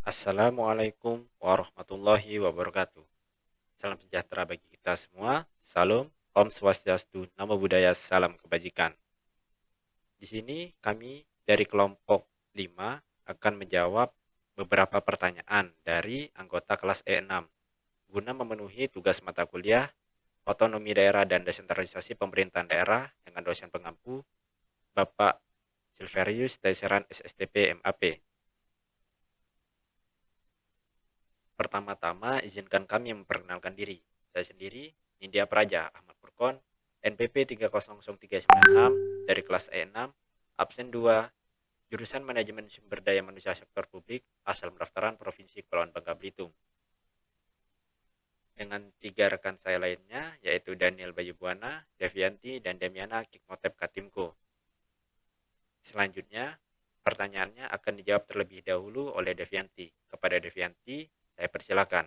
Assalamualaikum warahmatullahi wabarakatuh. Salam sejahtera bagi kita semua. Salam, Om Swastiastu, Namo Buddhaya, salam kebajikan. Di sini kami dari kelompok 5 akan menjawab beberapa pertanyaan dari anggota kelas E6 guna memenuhi tugas mata kuliah Otonomi Daerah dan Desentralisasi Pemerintahan Daerah dengan dosen pengampu Bapak Silverius Taiseran SSTP MAP. Pertama-tama, izinkan kami memperkenalkan diri. Saya sendiri, Nindya Praja Ahmad Purkon, NPP 300396 dari kelas E6, absen 2, jurusan Manajemen Sumber Daya Manusia Sektor Publik, asal pendaftaran Provinsi Kepulauan Bangka Belitung. Dengan 3 rekan saya lainnya, yaitu Daniel Bayu Buana, Devianti, dan Demiana Kikmotep Katimko. Selanjutnya, pertanyaannya akan dijawab terlebih dahulu oleh Devianti. Kepada Devianti, saya persilakan.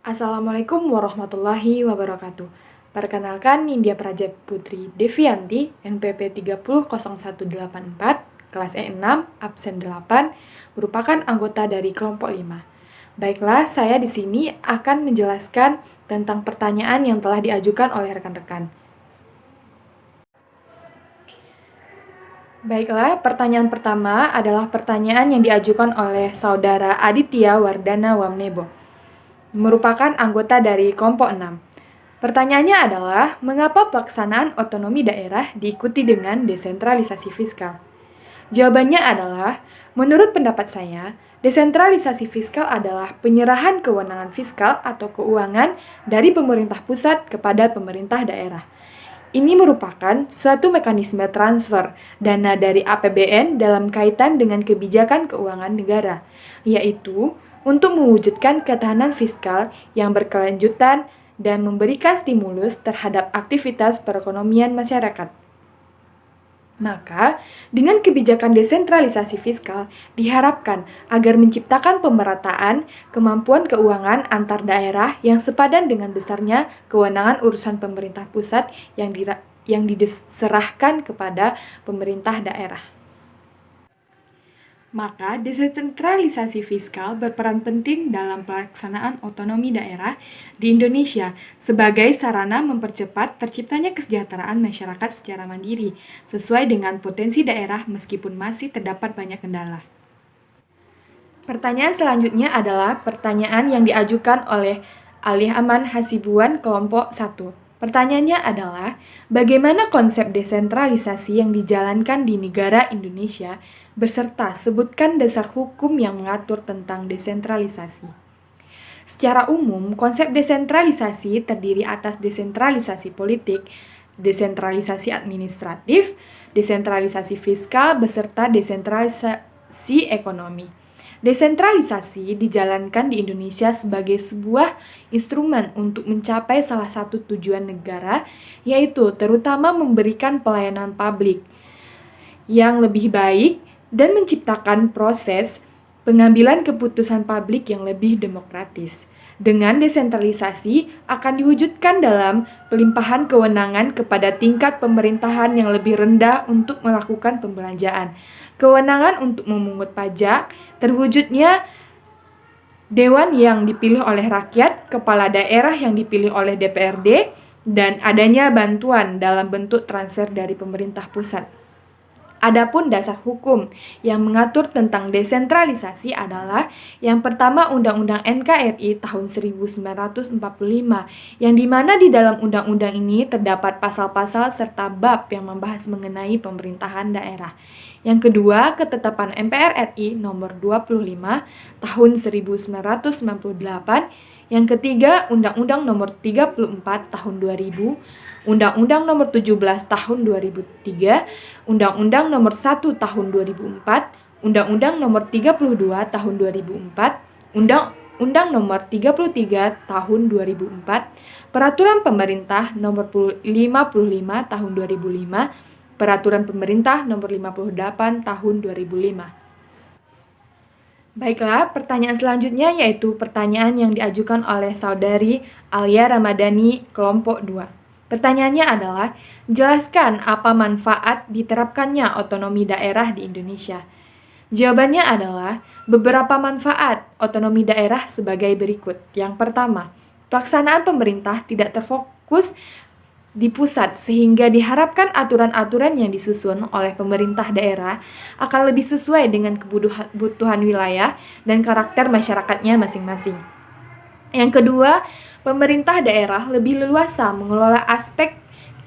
Assalamualaikum warahmatullahi wabarakatuh. Perkenalkan, Nindya Praja Putri Devianti, NPP 300184, kelas E6, absen 8, merupakan anggota dari kelompok 5. Baiklah, saya di sini akan menjelaskan tentang pertanyaan yang telah diajukan oleh rekan-rekan. Baiklah, pertanyaan pertama adalah pertanyaan yang diajukan oleh Saudara Aditya Wardana Wamnebo, merupakan anggota dari kelompok 6. Pertanyaannya adalah, mengapa pelaksanaan otonomi daerah diikuti dengan desentralisasi fiskal? Jawabannya adalah, menurut pendapat saya, desentralisasi fiskal adalah penyerahan kewenangan fiskal atau keuangan dari pemerintah pusat kepada pemerintah daerah. Ini merupakan suatu mekanisme transfer dana dari APBN dalam kaitan dengan kebijakan keuangan negara, yaitu untuk mewujudkan ketahanan fiskal yang berkelanjutan dan memberikan stimulus terhadap aktivitas perekonomian masyarakat. Maka, dengan kebijakan desentralisasi fiskal diharapkan agar menciptakan pemerataan kemampuan keuangan antar daerah yang sepadan dengan besarnya kewenangan urusan pemerintah pusat yang diserahkan kepada pemerintah daerah. Maka, desentralisasi fiskal berperan penting dalam pelaksanaan otonomi daerah di Indonesia sebagai sarana mempercepat terciptanya kesejahteraan masyarakat secara mandiri, sesuai dengan potensi daerah meskipun masih terdapat banyak kendala. Pertanyaan selanjutnya adalah pertanyaan yang diajukan oleh Alih Aman Hasibuan kelompok 1. Pertanyaannya adalah, bagaimana konsep desentralisasi yang dijalankan di negara Indonesia beserta sebutkan dasar hukum yang mengatur tentang desentralisasi. Secara umum, konsep desentralisasi terdiri atas desentralisasi politik, desentralisasi administratif, desentralisasi fiskal, beserta desentralisasi ekonomi. Desentralisasi dijalankan di Indonesia sebagai sebuah instrumen untuk mencapai salah satu tujuan negara, yaitu terutama memberikan pelayanan publik yang lebih baik dan menciptakan proses pengambilan keputusan publik yang lebih demokratis. Dengan desentralisasi akan diwujudkan dalam pelimpahan kewenangan kepada tingkat pemerintahan yang lebih rendah untuk melakukan pembelanjaan, kewenangan untuk memungut pajak, terwujudnya dewan yang dipilih oleh rakyat, kepala daerah yang dipilih oleh DPRD, dan adanya bantuan dalam bentuk transfer dari pemerintah pusat. Adapun dasar hukum yang mengatur tentang desentralisasi adalah yang pertama Undang-Undang NKRI tahun 1945, yang dimana di dalam undang-undang ini terdapat pasal-pasal serta bab yang membahas mengenai pemerintahan daerah. Yang kedua, ketetapan MPR RI nomor 25 tahun 1998. Yang ketiga, Undang-Undang nomor 34 tahun 2000, Undang-Undang nomor 17 tahun 2003, Undang-Undang nomor 1 tahun 2004, Undang-Undang nomor 32 tahun 2004, Undang-Undang nomor 33 tahun 2004, Peraturan Pemerintah nomor 55 tahun 2005, Peraturan Pemerintah nomor 58 tahun 2005. Baiklah, pertanyaan selanjutnya yaitu pertanyaan yang diajukan oleh Saudari Alia Ramadhani kelompok 2. Pertanyaannya adalah, jelaskan apa manfaat diterapkannya otonomi daerah di Indonesia. Jawabannya adalah beberapa manfaat otonomi daerah sebagai berikut. Yang pertama, pelaksanaan pemerintah tidak terfokus di pusat sehingga diharapkan aturan-aturan yang disusun oleh pemerintah daerah akan lebih sesuai dengan kebutuhan wilayah dan karakter masyarakatnya masing-masing. Yang kedua, pemerintah daerah lebih leluasa mengelola aspek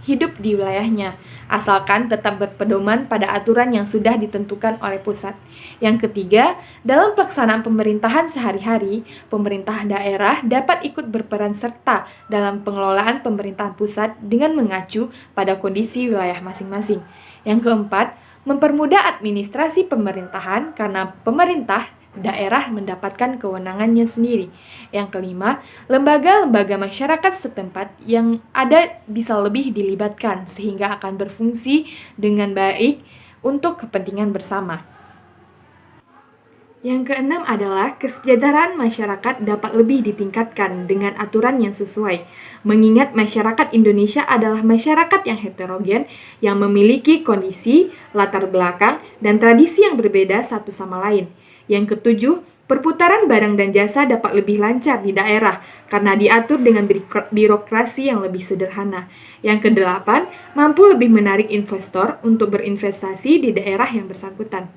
hidup di wilayahnya, asalkan tetap berpedoman pada aturan yang sudah ditentukan oleh pusat. Yang ketiga, dalam pelaksanaan pemerintahan sehari-hari, pemerintah daerah dapat ikut berperan serta dalam pengelolaan pemerintahan pusat dengan mengacu pada kondisi wilayah masing-masing. Yang keempat, mempermudah administrasi pemerintahan karena pemerintah daerah mendapatkan kewenangannya sendiri. Yang kelima, lembaga-lembaga masyarakat setempat yang ada bisa lebih dilibatkan sehingga akan berfungsi dengan baik untuk kepentingan bersama. Yang keenam adalah kesejahteraan masyarakat dapat lebih ditingkatkan dengan aturan yang sesuai. Mengingat masyarakat Indonesia adalah masyarakat yang heterogen yang memiliki kondisi, latar belakang, dan tradisi yang berbeda satu sama lain. Yang ketujuh, perputaran barang dan jasa dapat lebih lancar di daerah karena diatur dengan birokrasi yang lebih sederhana. Yang kedelapan, mampu lebih menarik investor untuk berinvestasi di daerah yang bersangkutan.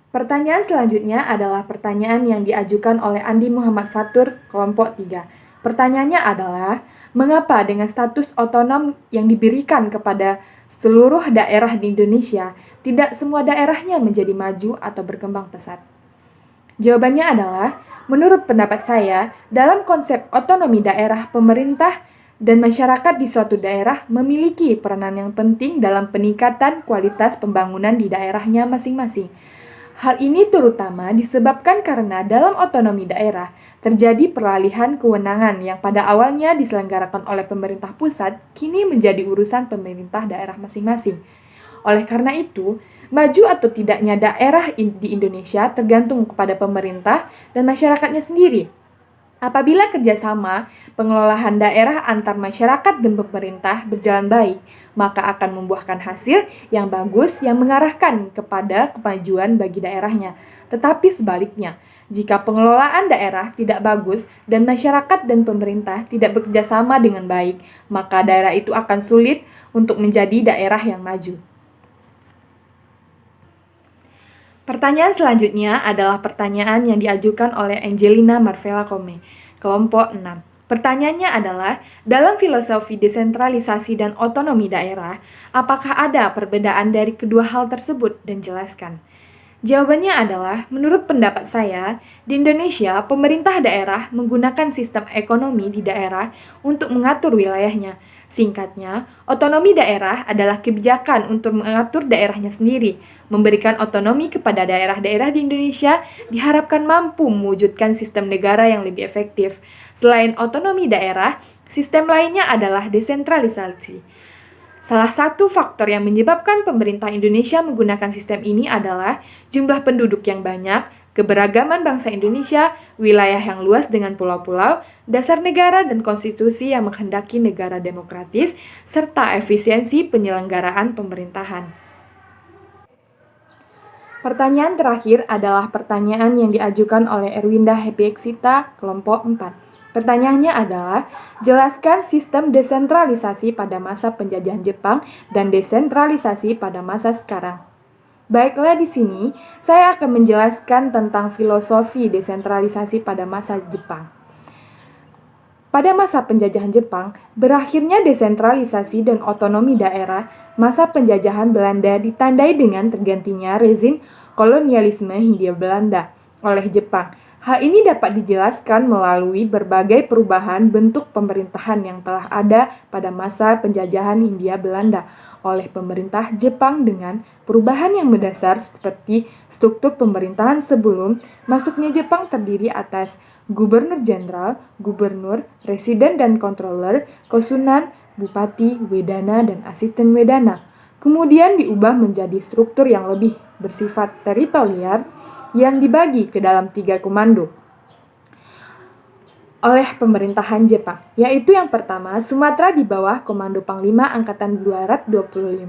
Pertanyaan selanjutnya adalah pertanyaan yang diajukan oleh Andi Muhammad Fatur, kelompok 3. Pertanyaannya adalah, mengapa dengan status otonom yang diberikan kepada seluruh daerah di Indonesia, tidak semua daerahnya menjadi maju atau berkembang pesat? Jawabannya adalah, menurut pendapat saya, dalam konsep otonomi daerah, pemerintah dan masyarakat di suatu daerah memiliki peranan yang penting dalam peningkatan kualitas pembangunan di daerahnya masing-masing. Hal ini terutama disebabkan karena dalam otonomi daerah terjadi peralihan kewenangan yang pada awalnya diselenggarakan oleh pemerintah pusat kini menjadi urusan pemerintah daerah masing-masing. Oleh karena itu, maju atau tidaknya daerah di Indonesia tergantung kepada pemerintah dan masyarakatnya sendiri. Apabila kerjasama pengelolaan daerah antar masyarakat dan pemerintah berjalan baik, maka akan membuahkan hasil yang bagus yang mengarahkan kepada kemajuan bagi daerahnya. Tetapi sebaliknya, jika pengelolaan daerah tidak bagus dan masyarakat dan pemerintah tidak bekerjasama dengan baik, maka daerah itu akan sulit untuk menjadi daerah yang maju. Pertanyaan selanjutnya adalah pertanyaan yang diajukan oleh Angelina Marvella Kome, kelompok 6. Pertanyaannya adalah, dalam filosofi desentralisasi dan otonomi daerah, apakah ada perbedaan dari kedua hal tersebut dan jelaskan? Jawabannya adalah, menurut pendapat saya, di Indonesia, pemerintah daerah menggunakan sistem ekonomi di daerah untuk mengatur wilayahnya. Singkatnya, otonomi daerah adalah kebijakan untuk mengatur daerahnya sendiri. Memberikan otonomi kepada daerah-daerah di Indonesia diharapkan mampu mewujudkan sistem negara yang lebih efektif. Selain otonomi daerah, sistem lainnya adalah desentralisasi. Salah satu faktor yang menyebabkan pemerintah Indonesia menggunakan sistem ini adalah jumlah penduduk yang banyak, keberagaman bangsa Indonesia, wilayah yang luas dengan pulau-pulau, dasar negara dan konstitusi yang menghendaki negara demokratis, serta efisiensi penyelenggaraan pemerintahan. Pertanyaan terakhir adalah pertanyaan yang diajukan oleh Erwinda Happy Exita, kelompok 4. Pertanyaannya adalah, jelaskan sistem desentralisasi pada masa penjajahan Jepang dan desentralisasi pada masa sekarang. Baiklah, di sini saya akan menjelaskan tentang filosofi desentralisasi pada masa Jepang. Pada masa penjajahan Jepang, berakhirnya desentralisasi dan otonomi daerah, masa penjajahan Belanda ditandai dengan tergantinya rezim kolonialisme Hindia Belanda oleh Jepang. Hal ini dapat dijelaskan melalui berbagai perubahan bentuk pemerintahan yang telah ada pada masa penjajahan Hindia Belanda oleh pemerintah Jepang dengan perubahan yang mendasar seperti struktur pemerintahan sebelum masuknya Jepang terdiri atas gubernur jenderal, gubernur, residen dan controller, kosunan, bupati, wedana, dan asisten wedana. Kemudian diubah menjadi struktur yang lebih bersifat teritorial yang dibagi ke dalam 3 komando. oleh pemerintahan Jepang, yaitu yang pertama, Sumatera di bawah Komando Panglima Angkatan Darat 25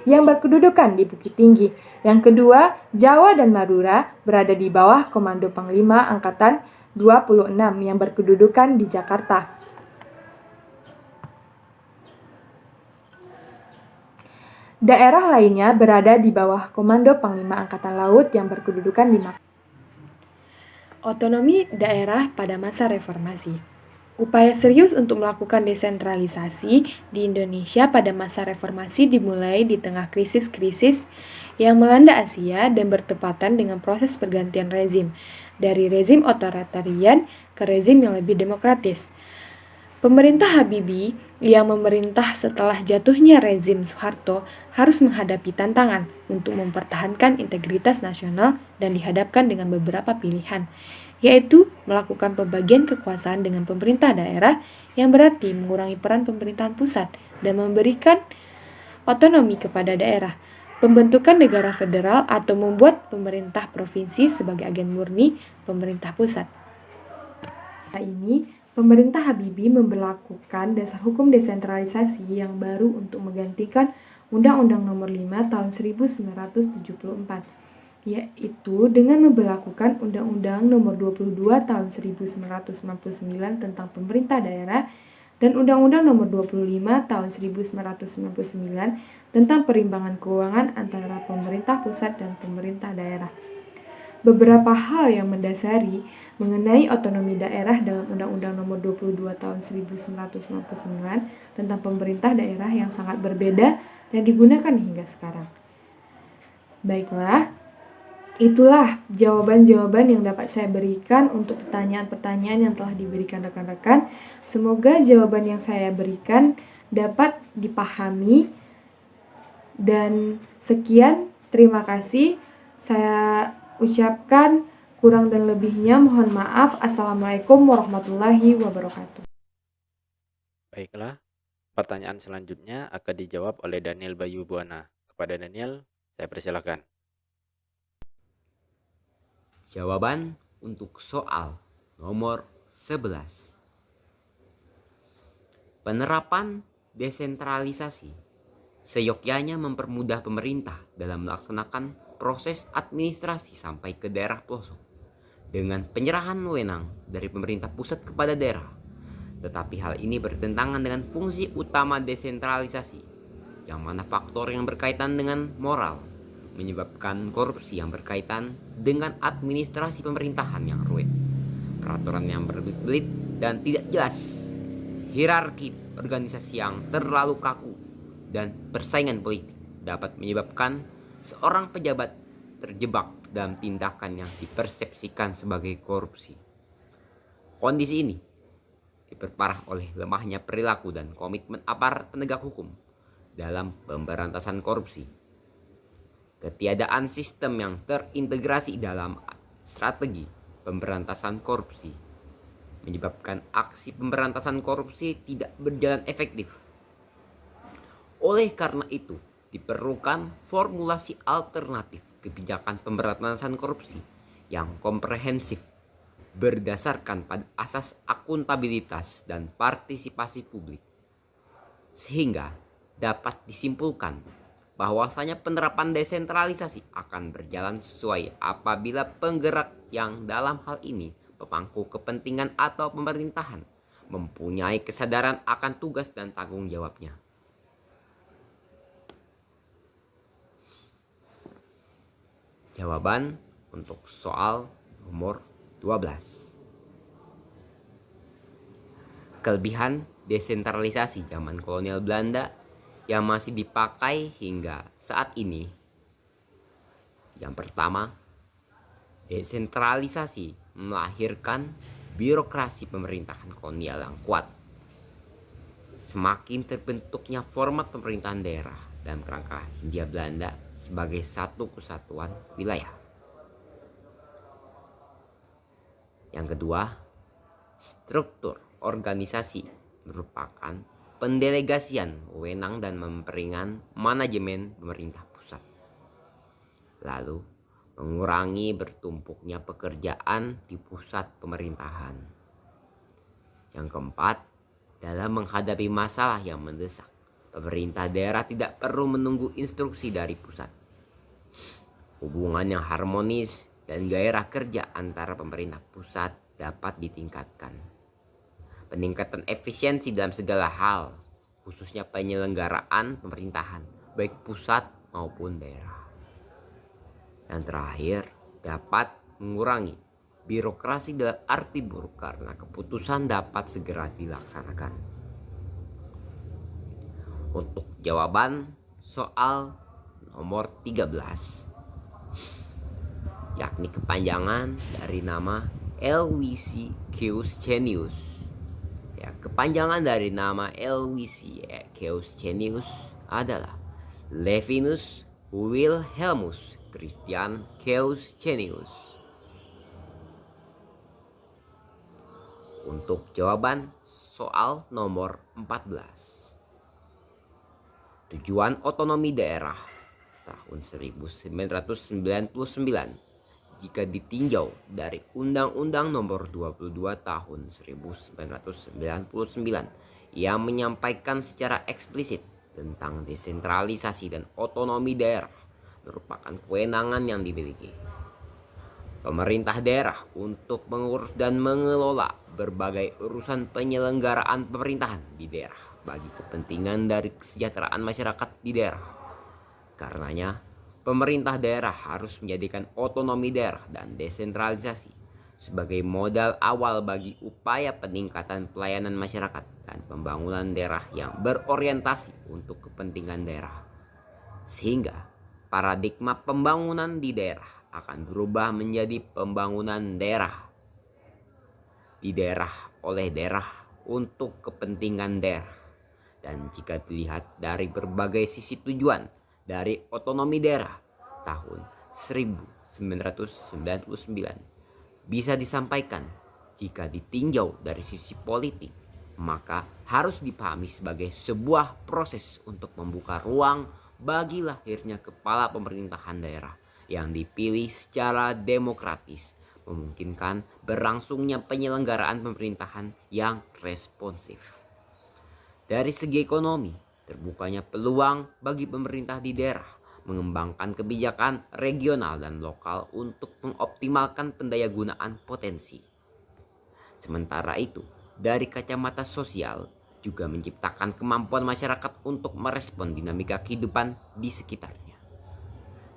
yang berkedudukan di Bukit Tinggi. Yang kedua, Jawa dan Madura berada di bawah Komando Panglima Angkatan 26 yang berkedudukan di Jakarta. Daerah lainnya berada di bawah Komando Panglima Angkatan Laut yang berkedudukan di Makassar. Otonomi daerah pada masa reformasi. Upaya serius untuk melakukan desentralisasi di Indonesia pada masa reformasi dimulai di tengah krisis-krisis yang melanda Asia dan bertepatan dengan proses pergantian rezim, dari rezim otoritarian ke rezim yang lebih demokratis. Pemerintah Habibie yang memerintah setelah jatuhnya rezim Soeharto harus menghadapi tantangan untuk mempertahankan integritas nasional dan dihadapkan dengan beberapa pilihan, yaitu melakukan pembagian kekuasaan dengan pemerintah daerah yang berarti mengurangi peran pemerintahan pusat dan memberikan otonomi kepada daerah, pembentukan negara federal atau membuat pemerintah provinsi sebagai agen murni pemerintah pusat. Ini, pemerintah Habibie memberlakukan dasar hukum desentralisasi yang baru untuk menggantikan Undang-Undang Nomor 5 Tahun 1974, yaitu dengan memberlakukan Undang-Undang Nomor 22 Tahun 1999 tentang pemerintah daerah dan Undang-Undang Nomor 25 Tahun 1999 tentang perimbangan keuangan antara pemerintah pusat dan pemerintah daerah. Beberapa hal yang mendasari mengenai otonomi daerah dalam Undang-Undang Nomor 22 Tahun 1999 tentang pemerintah daerah yang sangat berbeda dan digunakan hingga sekarang. Baiklah, itulah jawaban-jawaban yang dapat saya berikan untuk pertanyaan-pertanyaan yang telah diberikan rekan-rekan. Semoga jawaban yang saya berikan dapat dipahami. Dan sekian, terima kasih. Saya ucapkan kurang dan lebihnya mohon maaf. Assalamualaikum warahmatullahi wabarakatuh. Baiklah, pertanyaan selanjutnya akan dijawab oleh Daniel Bayu Buana. Kepada Daniel, saya persilakan. Jawaban untuk soal nomor 11. Penerapan desentralisasi seyogyanya mempermudah pemerintah dalam melaksanakan proses administrasi sampai ke daerah pelosok dengan penyerahan wewenang dari pemerintah pusat kepada daerah. Tetapi hal ini bertentangan dengan fungsi utama desentralisasi, yang mana faktor yang berkaitan dengan moral menyebabkan korupsi yang berkaitan dengan administrasi pemerintahan yang rumit, peraturan yang berbelit-belit dan tidak jelas, hierarki organisasi yang terlalu kaku, dan persaingan politik dapat menyebabkan seorang pejabat terjebak dalam tindakan yang dipersepsikan sebagai korupsi. Kondisi ini diperparah oleh lemahnya perilaku dan komitmen aparat penegak hukum dalam pemberantasan korupsi. Ketiadaan sistem yang terintegrasi dalam strategi pemberantasan korupsi menyebabkan aksi pemberantasan korupsi tidak berjalan efektif. Oleh karena itu, diperlukan formulasi alternatif kebijakan pemberantasan korupsi yang komprehensif, berdasarkan pada asas akuntabilitas dan partisipasi publik, sehingga dapat disimpulkan bahwasanya penerapan desentralisasi akan berjalan sesuai apabila penggerak yang dalam hal ini pemangku kepentingan atau pemerintahan mempunyai kesadaran akan tugas dan tanggung jawabnya. Jawaban untuk soal nomor 12. Kelebihan desentralisasi zaman kolonial Belanda yang masih dipakai hingga saat ini. Yang pertama, desentralisasi melahirkan birokrasi pemerintahan kolonial yang kuat. Semakin terbentuknya format pemerintahan daerah dalam kerangka Hindia Belanda sebagai satu kesatuan wilayah. Yang kedua, struktur organisasi merupakan pendelegasian wewenang dan memperingan manajemen pemerintah pusat, lalu mengurangi bertumpuknya pekerjaan di pusat pemerintahan. Yang keempat, dalam menghadapi masalah yang mendesak, pemerintah daerah tidak perlu menunggu instruksi dari pusat. Hubungan yang harmonis dan gairah kerja antara pemerintah pusat dapat ditingkatkan. Peningkatan efisiensi dalam segala hal, khususnya penyelenggaraan pemerintahan, baik pusat maupun daerah. Dan terakhir, dapat mengurangi birokrasi dalam arti buruk karena keputusan dapat segera dilaksanakan. Untuk jawaban soal nomor 13, yakni kepanjangan dari nama Helvetius Caecilius. Ya, kepanjangan dari nama Helvetius Caecilius adalah Levinus Wilhelmus Christian Caecilius. Untuk jawaban soal nomor 14. Tujuan otonomi daerah tahun 1999 jika ditinjau dari Undang-Undang Nomor 22 Tahun 1999 yang menyampaikan secara eksplisit tentang desentralisasi dan otonomi daerah merupakan kewenangan yang dimiliki pemerintah daerah untuk mengurus dan mengelola berbagai urusan penyelenggaraan pemerintahan di daerah bagi kepentingan dari kesejahteraan masyarakat di daerah. Karenanya, pemerintah daerah harus menjadikan otonomi daerah dan desentralisasi sebagai modal awal bagi upaya peningkatan pelayanan masyarakat dan pembangunan daerah yang berorientasi untuk kepentingan daerah. Sehingga paradigma pembangunan di daerah akan berubah menjadi pembangunan daerah di daerah oleh daerah untuk kepentingan daerah. Dan jika dilihat dari berbagai sisi tujuan dari otonomi daerah tahun 1999 bisa disampaikan jika ditinjau dari sisi politik, maka harus dipahami sebagai sebuah proses untuk membuka ruang bagi lahirnya kepala pemerintahan daerah yang dipilih secara demokratis, memungkinkan berlangsungnya penyelenggaraan pemerintahan yang responsif. Dari segi ekonomi, terbukanya peluang bagi pemerintah di daerah mengembangkan kebijakan regional dan lokal untuk mengoptimalkan pendayagunaan potensi. Sementara itu, dari kacamata sosial juga menciptakan kemampuan masyarakat untuk merespon dinamika kehidupan di sekitarnya.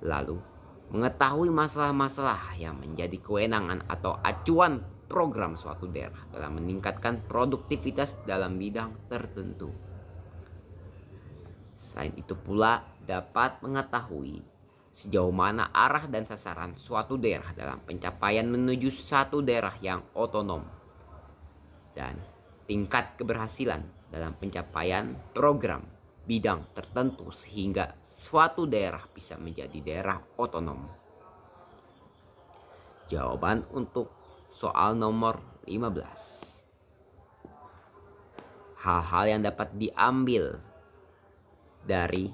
Lalu, mengetahui masalah-masalah yang menjadi kewenangan atau acuan program suatu daerah dalam meningkatkan produktivitas dalam bidang tertentu. Selain itu pula dapat mengetahui sejauh mana arah dan sasaran suatu daerah dalam pencapaian menuju satu daerah yang otonom dan tingkat keberhasilan dalam pencapaian program bidang tertentu sehingga suatu daerah bisa menjadi daerah otonom. Jawaban untuk soal nomor 15. Hal-hal yang dapat diambil dari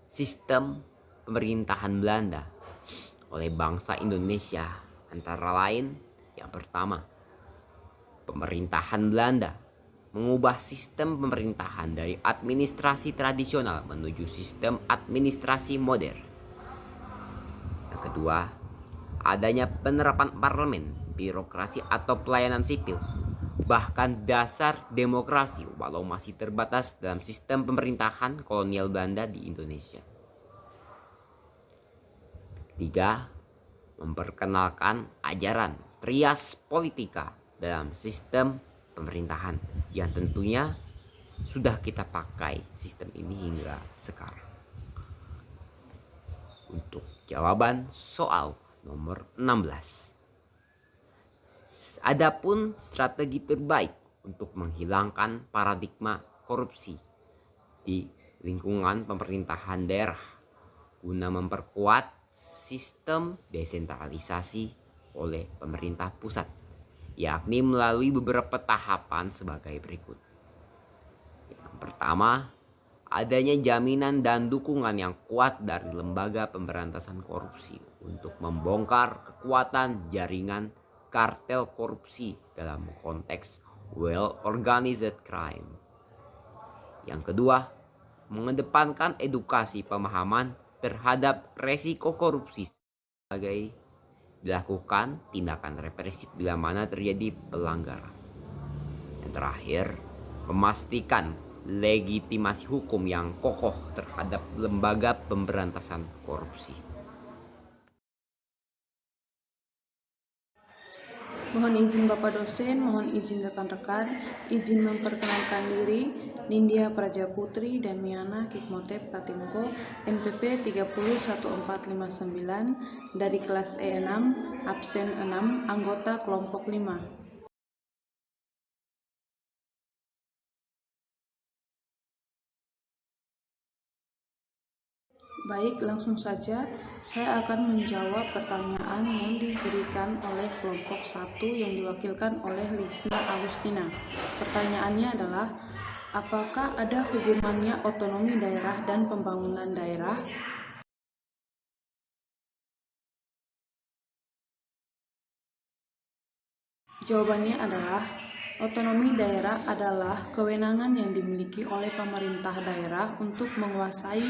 sistem pemerintahan Belanda oleh bangsa Indonesia antara lain yang pertama, pemerintahan Belanda mengubah sistem pemerintahan dari administrasi tradisional menuju sistem administrasi modern. Yang kedua, adanya penerapan parlemen, birokrasi atau pelayanan sipil, bahkan dasar demokrasi walau masih terbatas dalam sistem pemerintahan kolonial Belanda di Indonesia. Ketiga, memperkenalkan ajaran trias politika dalam sistem pemerintahan yang tentunya sudah kita pakai sistem ini hingga sekarang. Untuk jawaban soal nomor 16. Adapun strategi terbaik untuk menghilangkan paradigma korupsi di lingkungan pemerintahan daerah guna memperkuat sistem desentralisasi oleh pemerintah pusat, yakni melalui beberapa tahapan sebagai berikut. Yang pertama, adanya jaminan dan dukungan yang kuat dari lembaga pemberantasan korupsi untuk membongkar kekuatan jaringan kartel korupsi dalam konteks well-organized crime. Yang kedua, mengedepankan edukasi pemahaman terhadap resiko korupsi sebagai dilakukan tindakan represif bila mana terjadi pelanggaran. Yang terakhir, memastikan legitimasi hukum yang kokoh terhadap lembaga pemberantasan korupsi. Mohon izin Bapak dosen, mohon izin rekan-rekan, izin memperkenalkan diri, Nindya Prajaputri Damiana Kikmotep Katimko, NPP 301459 dari kelas E6, absen 6, anggota kelompok 5. Baik, langsung saja saya akan menjawab pertanyaan yang diberikan oleh kelompok 1 yang diwakilkan oleh Lisna Agustina. Pertanyaannya adalah, apakah ada hubungannya otonomi daerah dan pembangunan daerah? Jawabannya adalah, otonomi daerah adalah kewenangan yang dimiliki oleh pemerintah daerah untuk menguasai,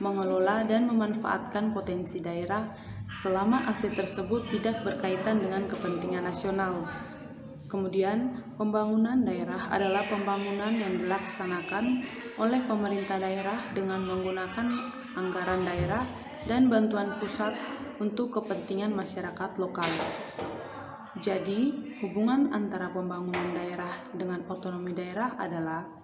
mengelola, dan memanfaatkan potensi daerah selama aset tersebut tidak berkaitan dengan kepentingan nasional. Kemudian, pembangunan daerah adalah pembangunan yang dilaksanakan oleh pemerintah daerah dengan menggunakan anggaran daerah dan bantuan pusat untuk kepentingan masyarakat lokal. Jadi, hubungan antara pembangunan daerah dengan otonomi daerah adalah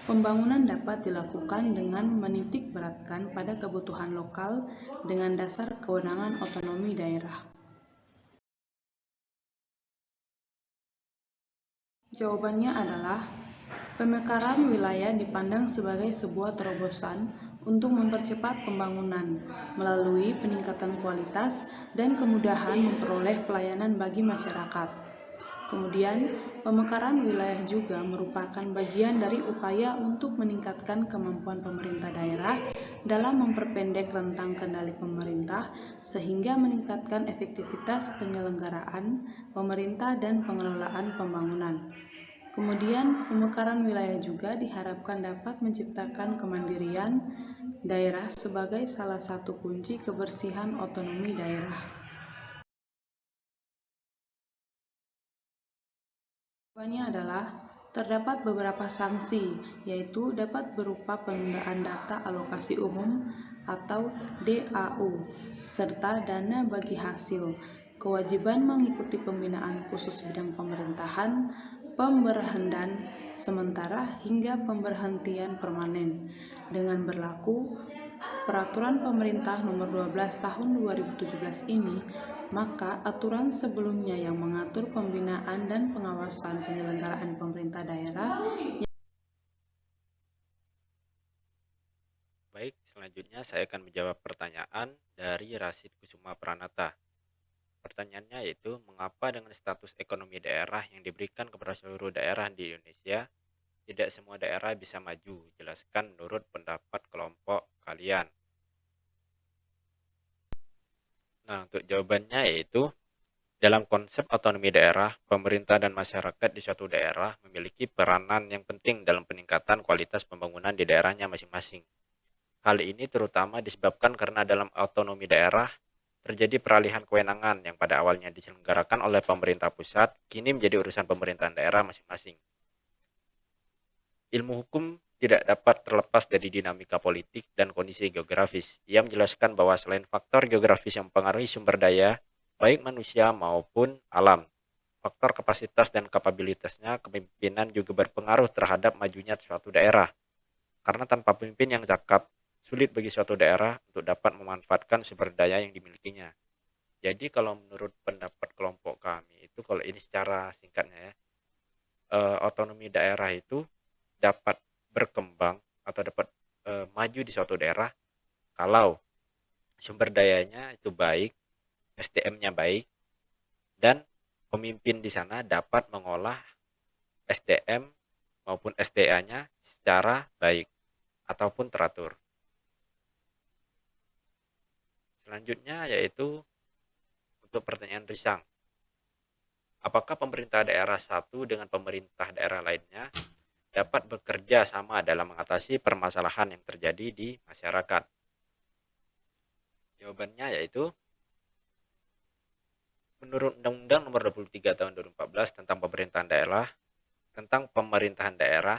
pembangunan dapat dilakukan dengan menitik beratkan pada kebutuhan lokal dengan dasar kewenangan otonomi daerah. Jawabannya adalah, pemekaran wilayah dipandang sebagai sebuah terobosan untuk mempercepat pembangunan melalui peningkatan kualitas dan kemudahan memperoleh pelayanan bagi masyarakat. Kemudian, pemekaran wilayah juga merupakan bagian dari upaya untuk meningkatkan kemampuan pemerintah daerah dalam memperpendek rentang kendali pemerintah sehingga meningkatkan efektivitas penyelenggaraan pemerintah dan pengelolaan pembangunan. Kemudian, pemekaran wilayah juga diharapkan dapat menciptakan kemandirian daerah sebagai salah satu kunci kebersihan otonomi daerah. Jawabannya adalah, terdapat beberapa sanksi, yaitu dapat berupa penundaan data alokasi umum atau DAU, serta dana bagi hasil, kewajiban mengikuti pembinaan khusus bidang pemerintahan, pemberhentian sementara hingga pemberhentian permanen, dengan berlaku Peraturan Pemerintah Nomor 12 Tahun 2017 ini, maka aturan sebelumnya yang mengatur pembinaan dan pengawasan penyelenggaraan pemerintah daerah. Baik, selanjutnya saya akan menjawab pertanyaan dari Rasid Kusuma Pranata. Pertanyaannya yaitu, mengapa dengan status ekonomi daerah yang diberikan kepada seluruh daerah di Indonesia, tidak semua daerah bisa maju? Jelaskan menurut pendapat kelompok kalian. Nah, untuk jawabannya yaitu, dalam konsep otonomi daerah, pemerintah dan masyarakat di suatu daerah memiliki peranan yang penting dalam peningkatan kualitas pembangunan di daerahnya masing-masing. Hal ini terutama disebabkan karena dalam otonomi daerah terjadi peralihan kewenangan yang pada awalnya diselenggarakan oleh pemerintah pusat, kini menjadi urusan pemerintahan daerah masing-masing. Ilmu hukum tidak dapat terlepas dari dinamika politik dan kondisi geografis. Ia menjelaskan bahwa selain faktor geografis yang mempengaruhi sumber daya, baik manusia maupun alam, faktor kapasitas dan kapabilitasnya kepemimpinan juga berpengaruh terhadap majunya suatu daerah. Karena tanpa pemimpin yang cakap, sulit bagi suatu daerah untuk dapat memanfaatkan sumber daya yang dimilikinya. Jadi kalau menurut pendapat kelompok kami itu, kalau ini secara singkatnya ya, otonomi daerah itu dapat berkembang atau dapat maju di suatu daerah kalau sumber dayanya itu baik, SDM-nya baik, dan pemimpin di sana dapat mengolah SDM maupun SDA-nya secara baik ataupun teratur. Selanjutnya yaitu untuk pertanyaan Risang. Apakah pemerintah daerah satu dengan pemerintah daerah lainnya dapat bekerja sama dalam mengatasi permasalahan yang terjadi di masyarakat? Jawabannya yaitu menurut Undang-Undang Nomor 23 Tahun 2014 tentang pemerintahan daerah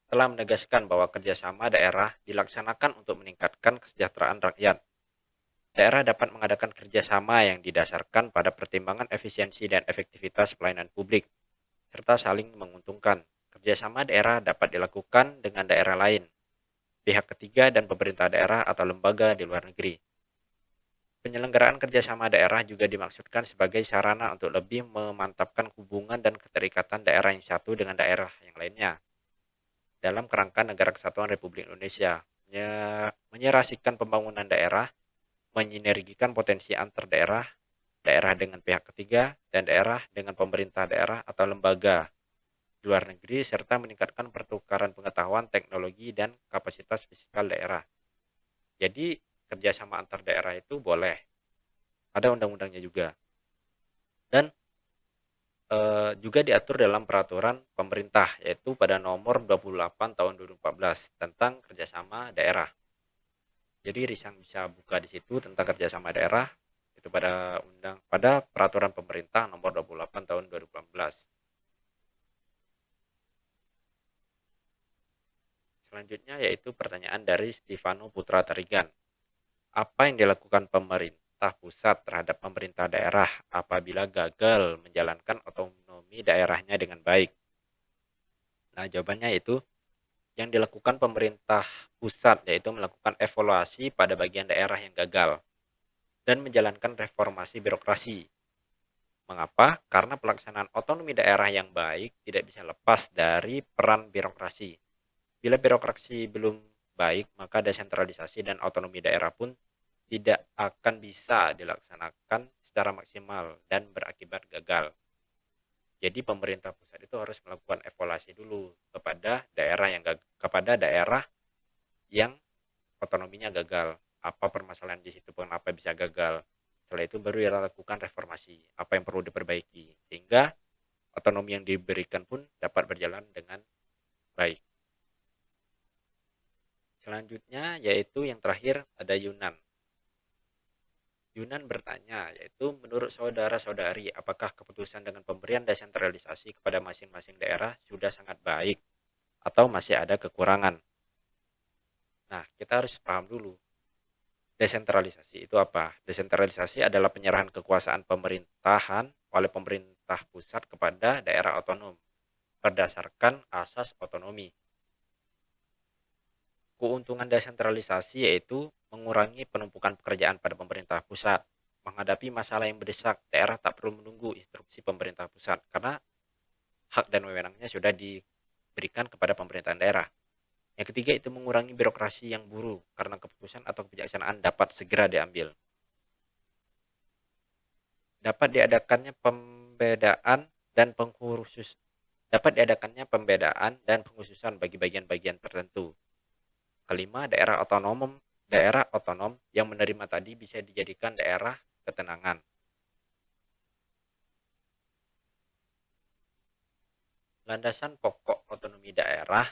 telah menegaskan bahwa kerjasama daerah dilaksanakan untuk meningkatkan kesejahteraan rakyat. Daerah dapat mengadakan kerjasama yang didasarkan pada pertimbangan efisiensi dan efektivitas pelayanan publik, serta saling menguntungkan. Kerjasama daerah dapat dilakukan dengan daerah lain, pihak ketiga, dan pemerintah daerah atau lembaga di luar negeri. Penyelenggaraan kerjasama daerah juga dimaksudkan sebagai sarana untuk lebih memantapkan hubungan dan keterikatan daerah yang satu dengan daerah yang lainnya dalam kerangka Negara Kesatuan Republik Indonesia, menyerasikan pembangunan daerah, menyinergikan potensi antar daerah, daerah dengan pihak ketiga, dan daerah dengan pemerintah daerah atau lembaga di luar negeri, serta meningkatkan pertukaran pengetahuan, teknologi, dan kapasitas fiskal daerah. Jadi, kerjasama antar daerah itu boleh, ada undang-undangnya juga. Dan juga diatur dalam peraturan pemerintah, yaitu pada nomor 28 tahun 2014 tentang kerjasama daerah. Jadi Risang bisa buka di situ tentang kerjasama daerah, itu pada peraturan pemerintah nomor 28 tahun 2014. Selanjutnya yaitu pertanyaan dari Stefano Putra Tarigan. Apa yang dilakukan pemerintah pusat terhadap pemerintah daerah apabila gagal menjalankan otonomi daerahnya dengan baik? Nah, jawabannya itu yang dilakukan pemerintah pusat yaitu melakukan evaluasi pada bagian daerah yang gagal dan menjalankan reformasi birokrasi. Mengapa? Karena pelaksanaan otonomi daerah yang baik tidak bisa lepas dari peran birokrasi. Bila birokrasi belum baik, maka desentralisasi dan otonomi daerah pun tidak akan bisa dilaksanakan secara maksimal dan berakibat gagal. Jadi pemerintah pusat itu harus melakukan evaluasi dulu kepada daerah yang otonominya gagal. Apa permasalahan di situ, kenapa bisa gagal? Setelah itu baru dilakukan reformasi, apa yang perlu diperbaiki sehingga otonomi yang diberikan pun dapat berjalan dengan baik. Selanjutnya yaitu yang terakhir ada Yunan. Yunan bertanya, yaitu menurut saudara-saudari, apakah keputusan dengan pemberian desentralisasi kepada masing-masing daerah sudah sangat baik atau masih ada kekurangan? Nah, kita harus paham dulu, desentralisasi itu apa? Desentralisasi adalah penyerahan kekuasaan pemerintahan oleh pemerintah pusat kepada daerah otonom berdasarkan asas otonomi. Keuntungan desentralisasi yaitu mengurangi penumpukan pekerjaan pada pemerintah pusat. Menghadapi masalah yang mendesak, daerah tak perlu menunggu instruksi pemerintah pusat karena hak dan wewenangnya sudah diberikan kepada pemerintahan daerah. Yang ketiga itu mengurangi birokrasi yang buruk karena keputusan atau kebijaksanaan dapat segera diambil. Dapat diadakannya pembedaan dan pengkhususan bagi bagian-bagian tertentu. Kelima, daerah otonom yang menerima tadi bisa dijadikan daerah ketenangan. Landasan pokok otonomi daerah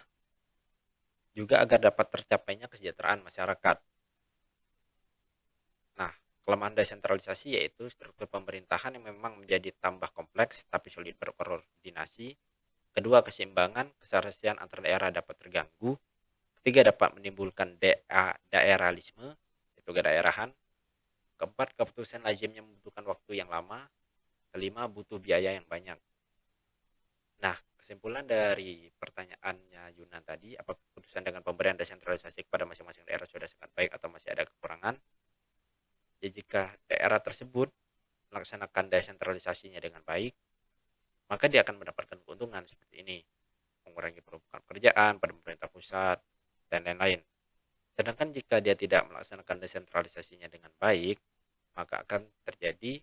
juga agar dapat tercapainya kesejahteraan masyarakat. Nah, kelemahan desentralisasi yaitu struktur pemerintahan yang memang menjadi tambah kompleks tapi sulit berkoordinasi. Kedua, keseimbangan keseharusnya antar daerah dapat terganggu. Ketiga, dapat menimbulkan daerahalisme, yaitu kedaerahan. Keempat, keputusan lazimnya membutuhkan waktu yang lama. Kelima, butuh biaya yang banyak. Nah, kesimpulan dari pertanyaannya Yunan tadi, apakah keputusan dengan pemberian desentralisasi kepada masing-masing daerah sudah sangat baik atau masih ada kekurangan? Ya, jika daerah tersebut melaksanakan desentralisasinya dengan baik, maka dia akan mendapatkan keuntungan seperti ini, mengurangi penumpukan pekerjaan pada pemerintah pusat, dan lain-lain. Sedangkan jika dia tidak melaksanakan desentralisasinya dengan baik, maka akan terjadi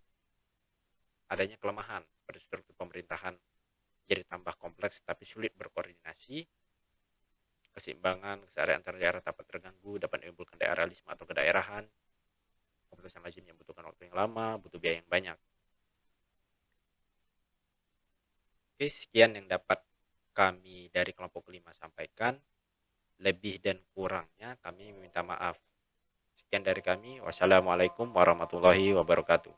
adanya kelemahan pada struktur pemerintahan, jadi tambah kompleks tapi sulit berkoordinasi. Keseimbangan keseharian antar daerah dapat terganggu, dapat menimbulkan daerahalisme atau kedaerahan. Keputusan lazim yang membutuhkan waktu yang lama, butuh biaya yang banyak. Oke, sekian yang dapat kami dari kelompok 5 sampaikan. Lebih dan kurangnya kami meminta maaf. Sekian dari kami. Wassalamualaikum warahmatullahi wabarakatuh.